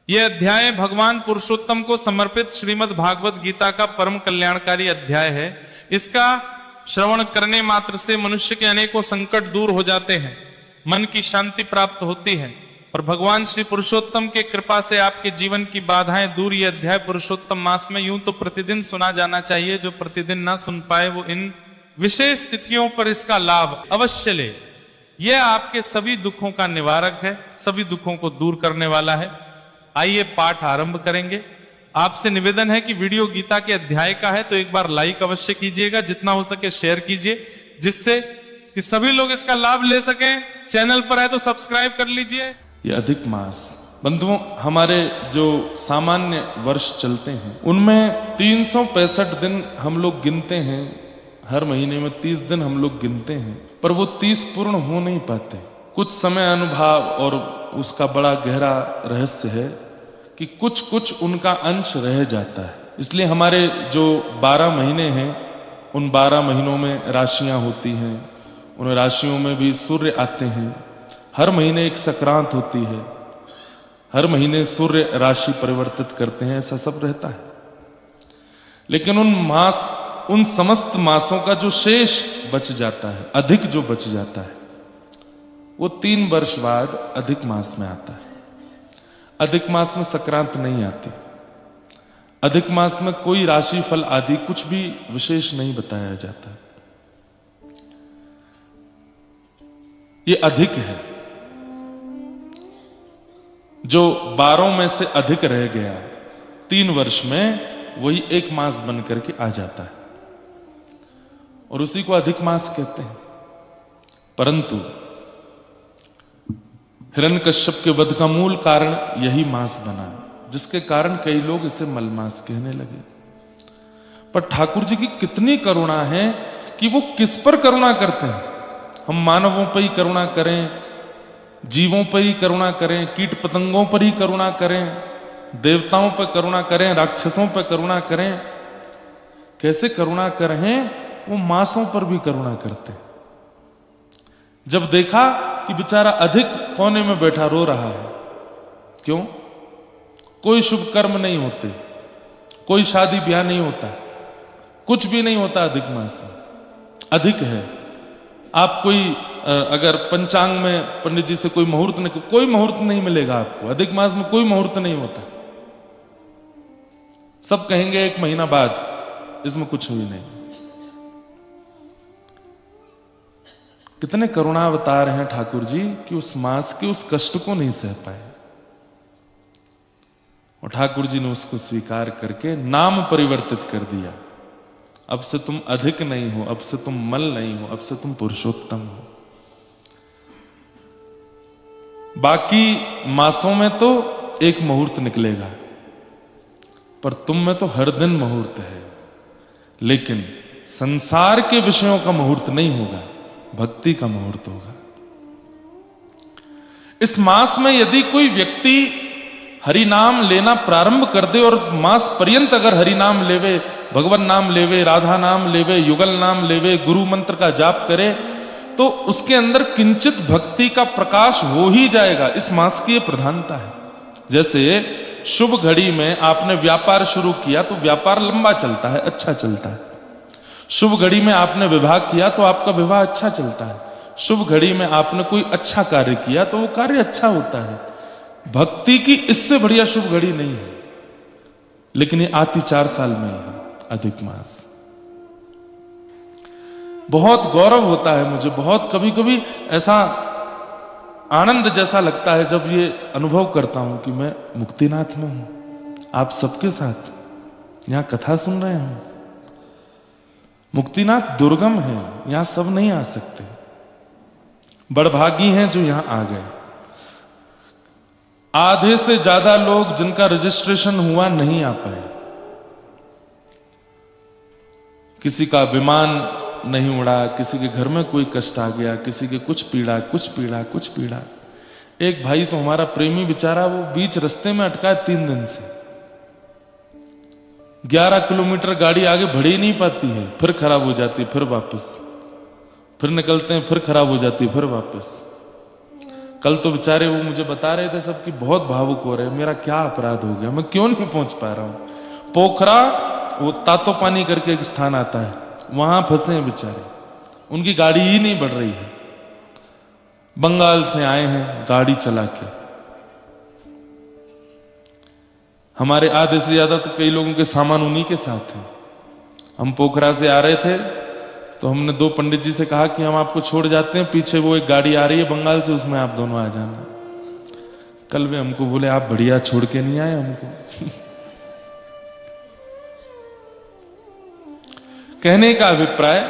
यह अध्याय भगवान पुरुषोत्तम को समर्पित श्रीमद् भागवत गीता का परम कल्याणकारी अध्याय है। इसका श्रवण करने मात्र से मनुष्य के अनेकों संकट दूर हो जाते हैं, मन की शांति प्राप्त होती है और भगवान श्री पुरुषोत्तम के कृपा से आपके जीवन की बाधाएं दूर। ये अध्याय पुरुषोत्तम मास में यूं तो प्रतिदिन सुना जाना चाहिए, जो प्रतिदिन ना सुन पाए वो इन विशेष तिथियों पर इसका लाभ अवश्य ले। यह आपके सभी दुखों का निवारक है, सभी दुखों को दूर करने वाला है। आइए पाठ आरंभ करेंगे। आपसे निवेदन है कि वीडियो गीता के अध्याय का है तो एक बार लाइक अवश्य कीजिएगा, जितना हो सके शेयर कीजिए, जिससे कि सभी लोग इसका लाभ ले सकें। चैनल पर है तो सब्सक्राइब कर लीजिए। ये अधिक मास बंधुओं, हमारे जो सामान्य वर्ष चलते हैं उनमें 365 दिन हम लोग गिनते हैं, हर महीने में 30 दिन हम लोग गिनते हैं, पर वो 30 पूर्ण हो नहीं पाते। कुछ समय अनुभव और उसका बड़ा गहरा रहस्य है कि कुछ कुछ उनका अंश रह जाता है। इसलिए हमारे जो 12 महीने हैं, उन 12 महीनों में राशियां होती हैं, उन राशियों में भी सूर्य आते हैं। हर महीने एक संक्रांत होती है, हर महीने सूर्य राशि परिवर्तित करते हैं, ऐसा सब रहता है। लेकिन उन समस्त मासों का जो शेष बच जाता है, अधिक जो बच जाता है, वो 3 वर्ष बाद अधिक मास में आता है। अधिक मास में संक्रांत नहीं आती, अधिक मास में कोई राशि फल आदि कुछ भी विशेष नहीं बताया जाता। ये अधिक है, जो 12 में से अधिक रह गया 3 वर्ष में, वही एक मास बन करके आ जाता है और उसी को अधिक मास कहते हैं। परंतु हिरण्यकश्यप के वध का मूल कारण यही मास बना, जिसके कारण कई लोग इसे मलमास कहने लगे। पर ठाकुर जी की कितनी करुणा है कि वो किस पर करुणा करते हैं। हम मानवों पर ही करुणा करें, जीवों पर ही करुणा करें, कीट पतंगों पर ही करुणा करें, देवताओं पर करुणा करें, राक्षसों पर करुणा करें, कैसे करुणा करें, वो मासों पर भी करुणा करते हैं। जब देखा कि बेचारा अधिक कोने में बैठा रो रहा है, क्यों? कोई शुभ कर्म नहीं होते, कोई शादी ब्याह नहीं होता, कुछ भी नहीं होता अधिक मास में। अधिक है। आप कोई अगर पंचांग में पंडित जी से कोई मुहूर्त नहीं, कोई मुहूर्त नहीं मिलेगा आपको। अधिक मास में कोई मुहूर्त नहीं होता। सब कहेंगे 1 महीना बाद, इसमें कुछ भी नहीं। कितने करुणावतार हैं ठाकुर जी कि उस मास के उस कष्ट को नहीं सह पाए और ठाकुर जी ने उसको स्वीकार करके नाम परिवर्तित कर दिया। अब से तुम अधिक नहीं हो, अब से तुम मल नहीं हो, अब से तुम पुरुषोत्तम हो। बाकी मासों में तो एक मुहूर्त निकलेगा, पर तुम में तो हर दिन मुहूर्त है। लेकिन संसार के विषयों का मुहूर्त नहीं होगा, भक्ति का मुहूर्त होगा। इस मास में यदि कोई व्यक्ति हरि नाम लेना प्रारंभ कर दे और मास पर्यंत अगर हरि नाम लेवे, भगवान नाम लेवे, राधा नाम लेवे, युगल नाम लेवे, गुरु मंत्र का जाप करे, तो उसके अंदर किंचित भक्ति का प्रकाश हो ही जाएगा। इस मास की प्रधानता है। जैसे शुभ घड़ी में आपने व्यापार शुरू किया तो व्यापार लंबा चलता है, अच्छा चलता है। शुभ घड़ी में आपने विवाह किया तो आपका विवाह अच्छा चलता है। शुभ घड़ी में आपने कोई अच्छा कार्य किया तो वो कार्य अच्छा होता है। भक्ति की इससे बढ़िया शुभ घड़ी नहीं है। लेकिन ये आती 4 साल में है, अधिक मास। बहुत गौरव होता है मुझे, बहुत कभी कभी ऐसा आनंद जैसा लगता है जब ये अनुभव करता हूं कि मैं मुक्तिनाथ में हूं, आप सबके साथ यहां कथा सुन रहे हैं। मुक्तिनाथ दुर्गम है, यहां सब नहीं आ सकते। बड़भागी हैं जो यहां आ गए। आधे से ज्यादा लोग जिनका रजिस्ट्रेशन हुआ नहीं आ पाए। किसी का विमान नहीं उड़ा, किसी के घर में कोई कष्ट आ गया, किसी के कुछ पीड़ा, कुछ पीड़ा, कुछ पीड़ा। एक भाई तो हमारा प्रेमी बेचारा, वो बीच रास्ते में अटका है 3 दिन से। 11 किलोमीटर गाड़ी आगे बढ़ ही नहीं पाती है, फिर खराब हो जाती है, फिर वापस, फिर निकलते हैं, फिर खराब हो जाती है, फिर वापस। कल तो बेचारे वो मुझे बता रहे थे सब कि बहुत भावुक हो रहे हैं, मेरा क्या अपराध हो गया, मैं क्यों नहीं पहुंच पा रहा हूं। पोखरा, वो तातो पानी करके एक स्थान आता है, वहां फंसे हैं बेचारे, उनकी गाड़ी ही नहीं बढ़ रही है, बंगाल से आए हैं गाड़ी चला के। हमारे आधे से ज्यादा तो कई लोगों के सामान उन्हीं के साथ हैं। हम पोखरा से आ रहे थे तो हमने 2 पंडित जी से कहा कि हम आपको छोड़ जाते हैं, पीछे वो एक गाड़ी आ रही है बंगाल से, उसमें आप दोनों आ जाना। कल वे हमको बोले आप बढ़िया छोड़ के नहीं आए हमको। कहने का अभिप्राय,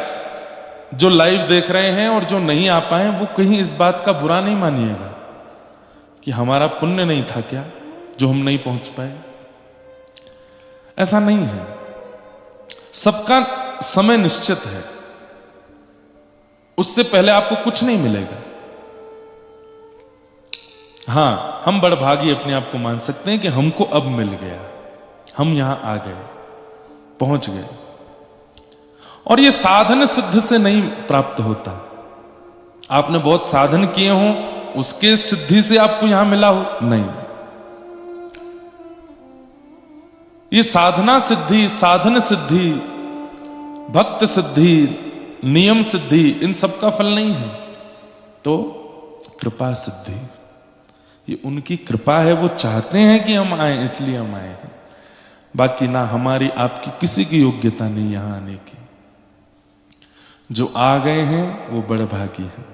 जो लाइव देख रहे हैं और जो नहीं आ पाए वो कहीं इस बात का बुरा नहीं मानिएगा कि हमारा पुण्य नहीं था क्या जो हम नहीं पहुंच पाए। ऐसा नहीं है, सबका समय निश्चित है, उससे पहले आपको कुछ नहीं मिलेगा। हां, हम बड़भागी अपने आप को मान सकते हैं कि हमको अब मिल गया, हम यहां आ गए, पहुंच गए। और ये साधन सिद्ध से नहीं प्राप्त होता। आपने बहुत साधन किए हो, उसके सिद्धि से आपको यहां मिला हो, नहीं। ये साधना सिद्धि, साधन सिद्धि, भक्त सिद्धि, नियम सिद्धि, इन सब का फल नहीं है, तो कृपा सिद्धि, ये उनकी कृपा है। वो चाहते हैं कि हम आए, इसलिए हम आए हैं। बाकी ना हमारी आपकी किसी की योग्यता नहीं यहां आने की। जो आ गए हैं वो बड़े भागी हैं,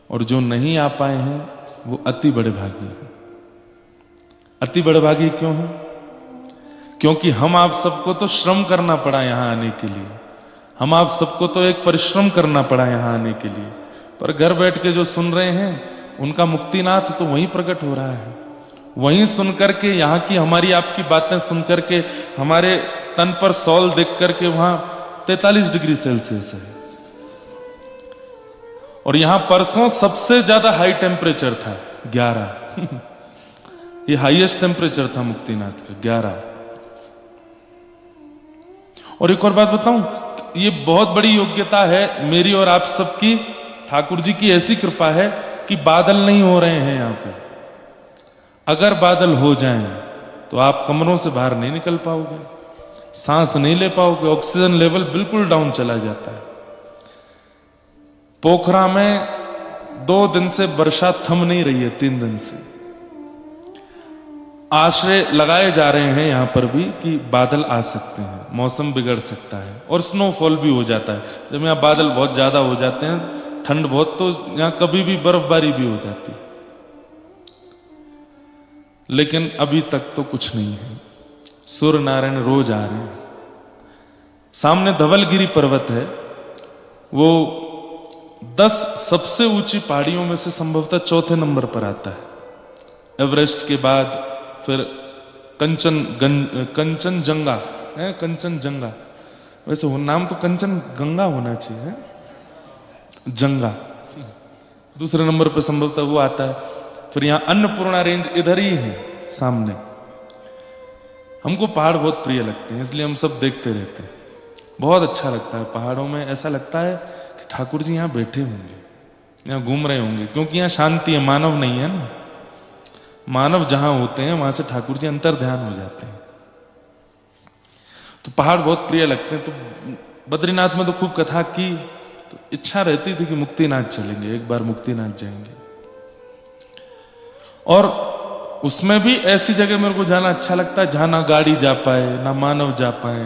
और जो नहीं आ पाए हैं वो अति बड़े भागी हैं। अति बड़े भागी क्यों हैं? क्योंकि हम आप सबको तो श्रम करना पड़ा यहां आने के लिए, हम आप सबको तो एक परिश्रम करना पड़ा यहां आने के लिए, पर घर बैठ के जो सुन रहे हैं उनका मुक्तिनाथ तो वहीं प्रकट हो रहा है। वहीं सुन करके, यहां की हमारी आपकी बातें सुन करके, हमारे तन पर सॉल देख करके वहां 43 डिग्री सेल्सियस है, और यहां परसों सबसे ज्यादा हाई टेम्परेचर था 11। ये हाईएस्ट टेम्परेचर था मुक्तिनाथ का 11। और एक और बात बताऊं, ये बहुत बड़ी योग्यता है मेरी और आप सबकी। ठाकुर जी की ऐसी कृपा है कि बादल नहीं हो रहे हैं यहां पे। अगर बादल हो जाएं तो आप कमरों से बाहर नहीं निकल पाओगे, सांस नहीं ले पाओगे, ऑक्सीजन लेवल बिल्कुल डाउन चला जाता है। पोखरा में 2 दिन से वर्षा थम नहीं रही है, 3 दिन से आश्रय लगाए जा रहे हैं यहां पर भी कि बादल आ सकते हैं, मौसम बिगड़ सकता है, और स्नोफॉल भी हो जाता है। जब यहां बादल बहुत ज्यादा हो जाते हैं, ठंड बहुत, तो यहां कभी भी बर्फबारी भी हो जाती है। लेकिन अभी तक तो कुछ नहीं है। सूर्य नारायण रोज आ रहे हैं। सामने धवलगिरी पर्वत है, वो 10 सबसे ऊंची पहाड़ियों में से संभवतः 4थे नंबर पर आता है। एवरेस्ट के बाद फिर कंचनजंगा है, कंचनजंगा, वैसे वो नाम तो कंचनगंगा होना चाहिए है? जंगा दूसरे नंबर पर संभवतः वो आता है। फिर यहां अन्नपूर्णा रेंज इधर ही है सामने। हमको पहाड़ बहुत प्रिय लगते हैं, इसलिए हम सब देखते रहते हैं। बहुत अच्छा लगता है पहाड़ों में, ऐसा लगता है कि ठाकुर जी यहां बैठे होंगे, यहां घूम रहे होंगे, क्योंकि यहां शांति है, मानव नहीं है ना। मानव जहां होते हैं वहां से ठाकुर जी अंतर ध्यान हो जाते हैं। तो पहाड़ बहुत प्रिय लगते हैं। तो बद्रीनाथ में तो खूब कथा की, तो इच्छा रहती थी कि मुक्तिनाथ चलेंगे, एक बार मुक्तिनाथ जाएंगे। और उसमें भी ऐसी जगह मेरे को जाना अच्छा लगता है जहां ना गाड़ी जा पाए ना मानव जा पाए,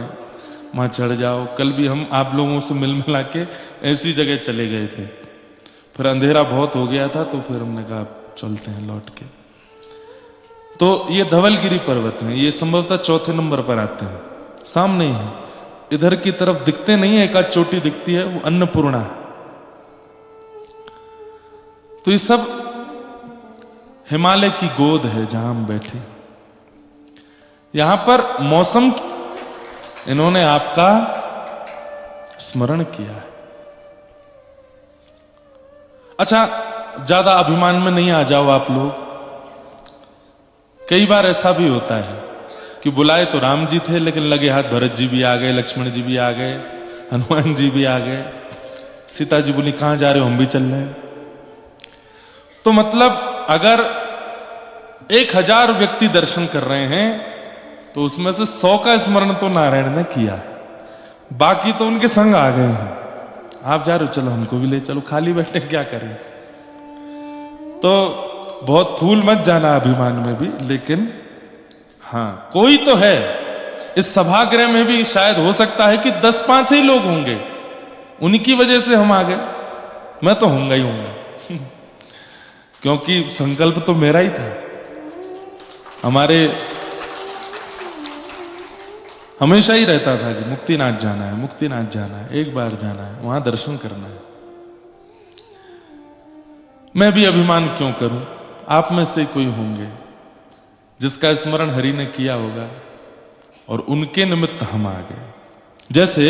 वहां चढ़ जाओ। कल भी हम आप लोगों से मिल मिला के ऐसी जगह चले गए थे, फिर अंधेरा बहुत हो गया था, तो फिर हमने कहा चलते हैं लौट के। तो ये धवलगिरी पर्वत है, ये संभवतः 4थे नंबर पर आते हैं, सामने ही है। इधर की तरफ दिखते नहीं है, एक आध चोटी दिखती है, वो अन्नपूर्णा है। तो ये सब हिमालय की गोद है जहां हम बैठे। यहां पर मौसम इन्होंने आपका स्मरण किया है। अच्छा, ज्यादा अभिमान में नहीं आ जाओ आप लोग। कई बार ऐसा भी होता है कि बुलाए तो राम जी थे, लेकिन लगे हाथ भरत जी भी आ गए, लक्ष्मण जी भी आ गए, हनुमान जी भी आ गए। सीता जी बोली कहां जा रहे हो, हम भी चल रहे हैं। तो मतलब अगर 1000 व्यक्ति दर्शन कर रहे हैं तो उसमें से 100 का स्मरण तो नारायण ने किया, बाकी तो उनके संग आ गए हैं। आप जा रहे हो, चलो हमको भी ले चलो, खाली बैठे क्या करें। तो बहुत फूल मत जाना अभिमान में भी, लेकिन हाँ कोई तो है। इस सभागृह में भी शायद हो सकता है कि 10-5 ही लोग होंगे, उनकी वजह से हम आ गए। मैं तो होऊंगा ही होऊंगा क्योंकि संकल्प तो मेरा ही था। हमारे हमेशा ही रहता था कि मुक्तिनाथ जाना है, मुक्तिनाथ जाना है, एक बार जाना है, वहां दर्शन करना है। मैं भी अभिमान क्यों करूं, आप में से कोई होंगे जिसका स्मरण हरि ने किया होगा और उनके निमित्त हम आ गए। जैसे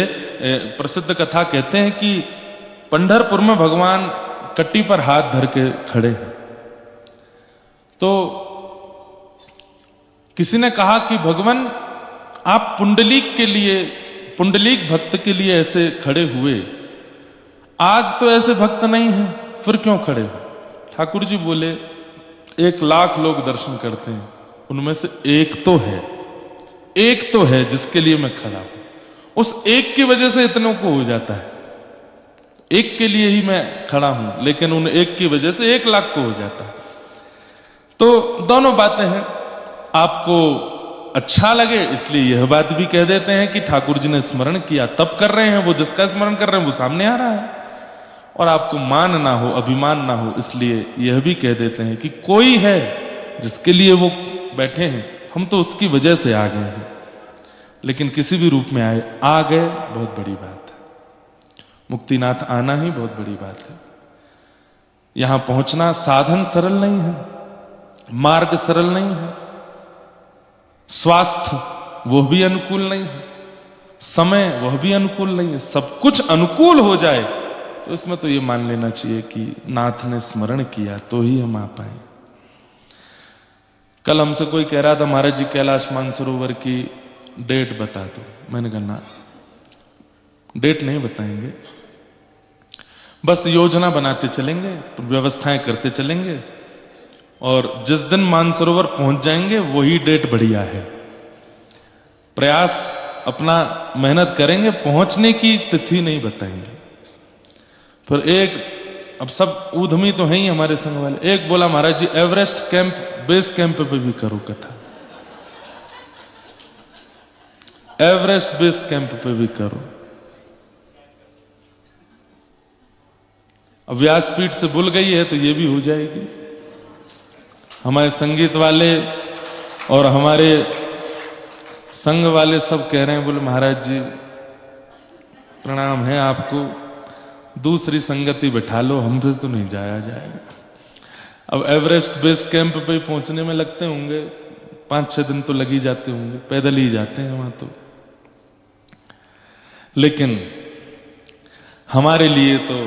प्रसिद्ध कथा कहते हैं कि पंढरपुर में भगवान कट्टी पर हाथ धर के खड़े हैं, तो किसी ने कहा कि भगवान आप पुंडलीक के लिए, पुंडलीक भक्त के लिए ऐसे खड़े हुए, आज तो ऐसे भक्त नहीं हैं, फिर क्यों खड़े हो? ठाकुर जी बोले 1,00,000 लोग दर्शन करते हैं, उनमें से एक तो है जिसके लिए मैं खड़ा हूं। उस एक की वजह से इतनों को हो जाता है, एक के लिए ही मैं खड़ा हूं, लेकिन उन एक की वजह से 1,00,000 को हो जाता है। तो दोनों बातें हैं। आपको अच्छा लगे इसलिए यह बात भी कह देते हैं कि ठाकुर जी ने स्मरण किया तब कर रहे हैं, वो जिसका स्मरण कर रहे हैं वो सामने आ रहा है। और आपको मान ना हो, अभिमान ना हो, इसलिए यह भी कह देते हैं कि कोई है जिसके लिए वो बैठे हैं, हम तो उसकी वजह से आ गए हैं, लेकिन किसी भी रूप में आ गए, बहुत बड़ी बात है। मुक्तिनाथ आना ही बहुत बड़ी बात है। यहां पहुंचना साधन सरल नहीं है, मार्ग सरल नहीं है, स्वास्थ्य वह भी अनुकूल नहीं है, समय वह भी अनुकूल नहीं है। सब कुछ अनुकूल हो जाए तो इसमें तो ये मान लेना चाहिए कि नाथ ने स्मरण किया तो ही हम आ पाए। कल हमसे कोई कह रहा था महाराज जी कैलाश मानसरोवर की डेट बता दो। मैंने कहा ना, डेट नहीं बताएंगे, बस योजना बनाते चलेंगे, व्यवस्थाएं करते चलेंगे, और जिस दिन मानसरोवर पहुंच जाएंगे वही डेट बढ़िया है। प्रयास अपना मेहनत करेंगे, पहुंचने की तिथि नहीं बताएंगे। फिर एक, अब सब ऊधमी तो है ही हमारे संग वाले, एक बोला महाराज जी एवरेस्ट कैंप, बेस कैंप पे भी करो कथा, एवरेस्ट बेस कैंप पे भी करो। अब व्यासपीठ से भूल गई है तो ये भी हो जाएगी। हमारे संगीत वाले और हमारे संघ वाले सब कह रहे हैं, बोले महाराज जी प्रणाम है आपको, दूसरी संगति बैठा लो, हमसे तो नहीं जाया जाएगा। अब एवरेस्ट बेस कैंप पे पहुंचने में लगते होंगे 5-6 दिन तो लग ही जाते होंगे, पैदल ही जाते हैं वहां तो। लेकिन हमारे लिए तो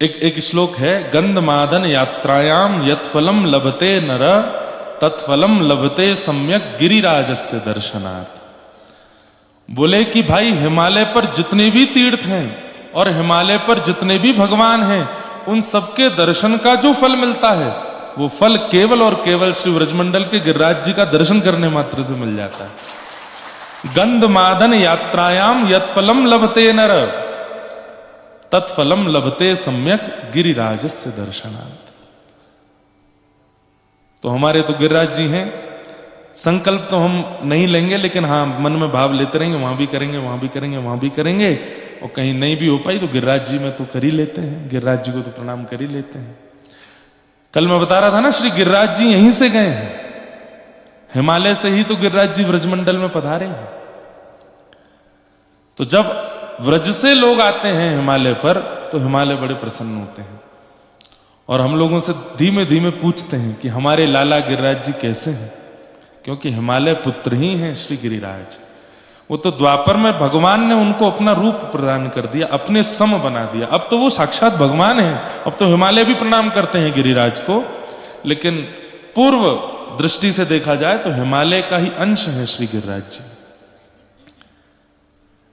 एक श्लोक है, गंधमादन यात्रायाम यत्फलम लभते नर तत्फलम लभते सम्यक गिरिराजस्य दर्शनात्। बोले कि भाई हिमालय पर जितने भी तीर्थ हैं और हिमालय पर जितने भी भगवान हैं, उन सबके दर्शन का जो फल मिलता है वो फल केवल और केवल श्री व्रजमंडल के गिरिराज जी का दर्शन करने मात्र से मिल जाता है। गंधमादन यात्रायाम यत्फलम लभते नर तत्फलम लभते सम्यक गिरिराजस्य दर्शनात्। तो हमारे तो गिरिराज जी हैं, संकल्प तो हम नहीं लेंगे, लेकिन हाँ मन में भाव लेते रहेंगे, वहां भी करेंगे, वहां भी करेंगे, वहां भी करेंगे, और कहीं नहीं भी हो पाई तो गिरिराज जी में तो कर ही लेते हैं, गिरिराज जी को तो प्रणाम कर ही लेते हैं। कल मैं बता रहा था ना, श्री गिरिराज जी यहीं से गए हैं, हिमालय से ही तो गिरिराज जी व्रजमंडल में पधारे हैं। तो जब व्रज से लोग आते हैं हिमालय पर तो हिमालय बड़े प्रसन्न होते हैं, और हम लोगों से धीमे धीमे पूछते हैं कि हमारे लाला गिरिराज जी कैसे हैं, क्योंकि हिमालय पुत्र ही हैं श्री गिरिराज। वो तो द्वापर में भगवान ने उनको अपना रूप प्रदान कर दिया, अपने सम बना दिया, अब तो वो साक्षात भगवान हैं। अब तो हिमालय भी प्रणाम करते हैं गिरिराज को, लेकिन पूर्व दृष्टि से देखा जाए तो हिमालय का ही अंश है श्री गिरिराज जी।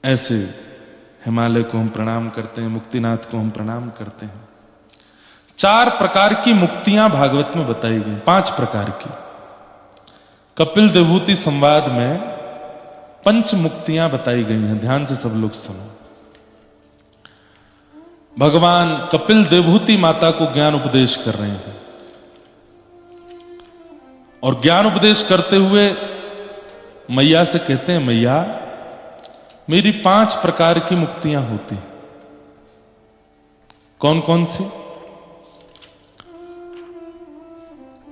ऐसे हिमालय को हम प्रणाम करते हैं, मुक्तिनाथ को हम प्रणाम करते हैं। 4 प्रकार की मुक्तियां भागवत में बताई गई, 5 प्रकार की। कपिल देवभूति संवाद में 5 मुक्तियां बताई गई हैं। ध्यान से सब लोग सुनो। भगवान कपिल देवभूति माता को ज्ञान उपदेश कर रहे हैं और ज्ञान उपदेश करते हुए मैया से कहते हैं, मैया मेरी 5 प्रकार की मुक्तियां होती हैं। कौन कौन सी?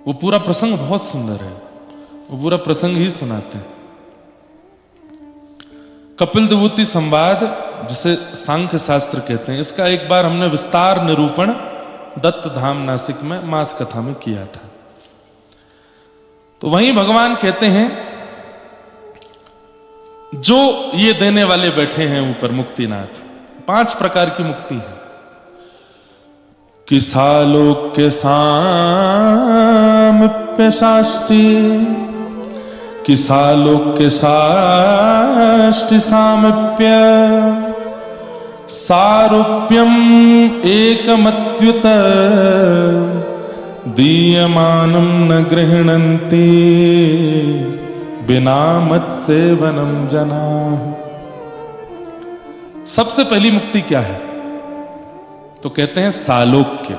वो पूरा प्रसंग बहुत सुंदर है, वो पूरा प्रसंग ही सुनाते हैं। कपिल देवभूति संवाद, जिसे सांख्य शास्त्र कहते हैं, इसका एक बार हमने विस्तार निरूपण दत्त धाम नासिक में मास कथा में किया था। तो वहीं भगवान कहते हैं, जो ये देने वाले बैठे हैं ऊपर मुक्तिनाथ, 5 प्रकार की मुक्ति है कि सालोक्य सामीप्य साष्टि, कि सालोक्य साष्टि सामीप्य, सारूप्यम एकमत्युत, दीयमानं न गृह्णन्ति, बिना मत सेवनम जना। सबसे पहली मुक्ति क्या है? तो कहते हैं सालोक्य,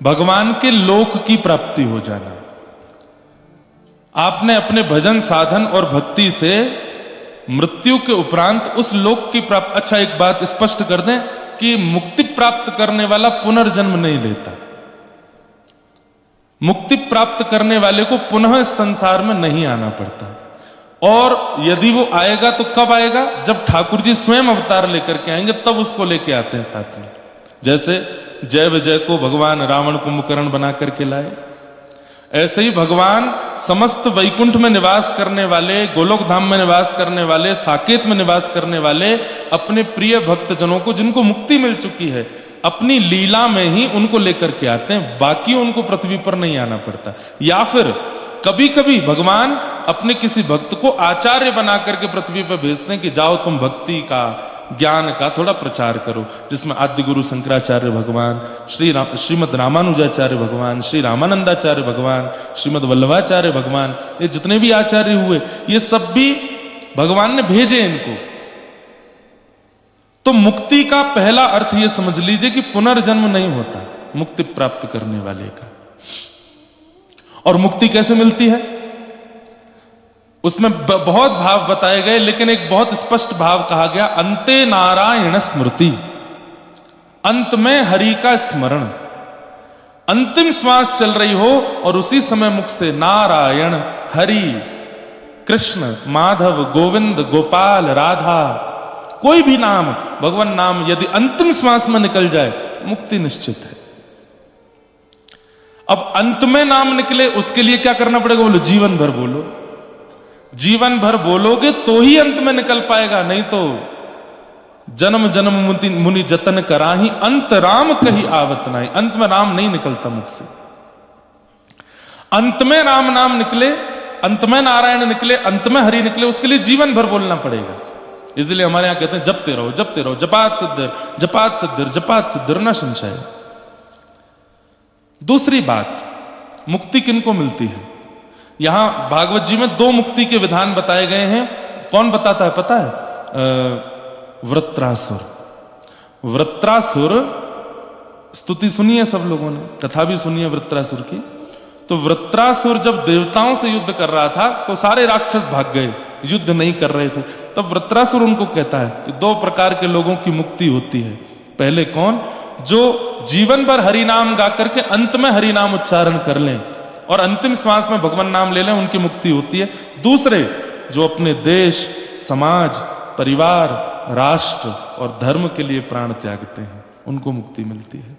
भगवान के लोक की प्राप्ति हो जाना। आपने अपने भजन साधन और भक्ति से मृत्यु के उपरांत उस लोक की प्राप्ति। अच्छा, एक बात स्पष्ट कर दें कि मुक्ति प्राप्त करने वाला पुनर्जन्म नहीं लेता। मुक्ति प्राप्त करने वाले को पुनः इस संसार में नहीं आना पड़ता, और यदि वो आएगा तो कब आएगा? जब ठाकुर जी स्वयं अवतार लेकर के आएंगे, तब उसको लेके आते हैं साथ में। जैसे जय विजय को भगवान रावण कुंभकर्ण बना करके लाए, ऐसे ही भगवान समस्त वैकुंठ में निवास करने वाले, गोलोक धाम में निवास करने वाले, साकेत में निवास करने वाले अपने प्रिय भक्तजनों को, जिनको मुक्ति मिल चुकी है, अपनी लीला में ही उनको लेकर के आते हैं। बाकी उनको पृथ्वी पर नहीं आना पड़ता। या फिर कभी कभी भगवान अपने किसी भक्त को आचार्य बना करके पृथ्वी पर भेजते हैं कि जाओ तुम भक्ति का, ज्ञान का थोड़ा प्रचार करो, जिसमें आद्य गुरु शंकराचार्य भगवान, श्रीमद रामानुजाचार्य भगवान, श्री रामानंदाचार्य भगवान, श्रीमद वल्लभाचार्य भगवान, ये जितने भी आचार्य हुए, ये सब भी भगवान ने भेजे इनको। तो मुक्ति का पहला अर्थ यह समझ लीजिए कि पुनर्जन्म नहीं होता मुक्ति प्राप्त करने वाले का। और मुक्ति कैसे मिलती है? उसमें बहुत भाव बताए गए, लेकिन एक बहुत स्पष्ट भाव कहा गया, अंते नारायण स्मृति, अंत में हरि का स्मरण। अंतिम श्वास चल रही हो और उसी समय मुख से नारायण, हरि, कृष्ण, माधव, गोविंद, गोपाल, राधा, कोई भी नाम, भगवान नाम यदि अंतिम श्वास में निकल जाए, मुक्ति निश्चित है। अब अंत में नाम निकले, उसके लिए क्या करना पड़ेगा? बोलो जीवन भर बोलो। जीवन भर बोलोगे तो ही अंत में निकल पाएगा, नहीं तो जन्म जन्म मुनि जतन कराही, अंत राम कही आवत नाही। अंत में राम नहीं निकलता मुख से। अंत में राम नाम निकले, अंत में नारायण निकले, अंत में हरि निकले, उसके लिए जीवन भर बोलना पड़ेगा। इसलिए हमारे यहां कहते हैं जपते रहो, जपते रहो, जपात सिद्धिर, जपात सिद्धिर, जपात सिद्धिर न संशय। दूसरी बात, मुक्ति किनको मिलती है? यहां भागवत जी में 2 मुक्ति के विधान बताए गए हैं। कौन बताता है पता है? वृत्रासुर। वृत्रासुर, स्तुति सुनी है सब लोगों ने, कथा भी सुनी है वृत्रासुर की। तो वृत्रासुर जब देवताओं से युद्ध कर रहा था तो सारे राक्षस भाग गए, युद्ध नहीं कर रहे थे। तब वृत्रासुर उनको कहता है कि 2 प्रकार के लोगों की मुक्ति होती है। पहले कौन? जो जीवन भर हरि नाम गा करके अंत में हरि नाम उच्चारण कर लें और अंतिम श्वास में भगवान नाम ले लें, उनकी मुक्ति होती है। दूसरे, जो अपने देश, समाज, परिवार, राष्ट्र और धर्म के लिए प्राण त्यागते हैं, उनको मुक्ति मिलती है।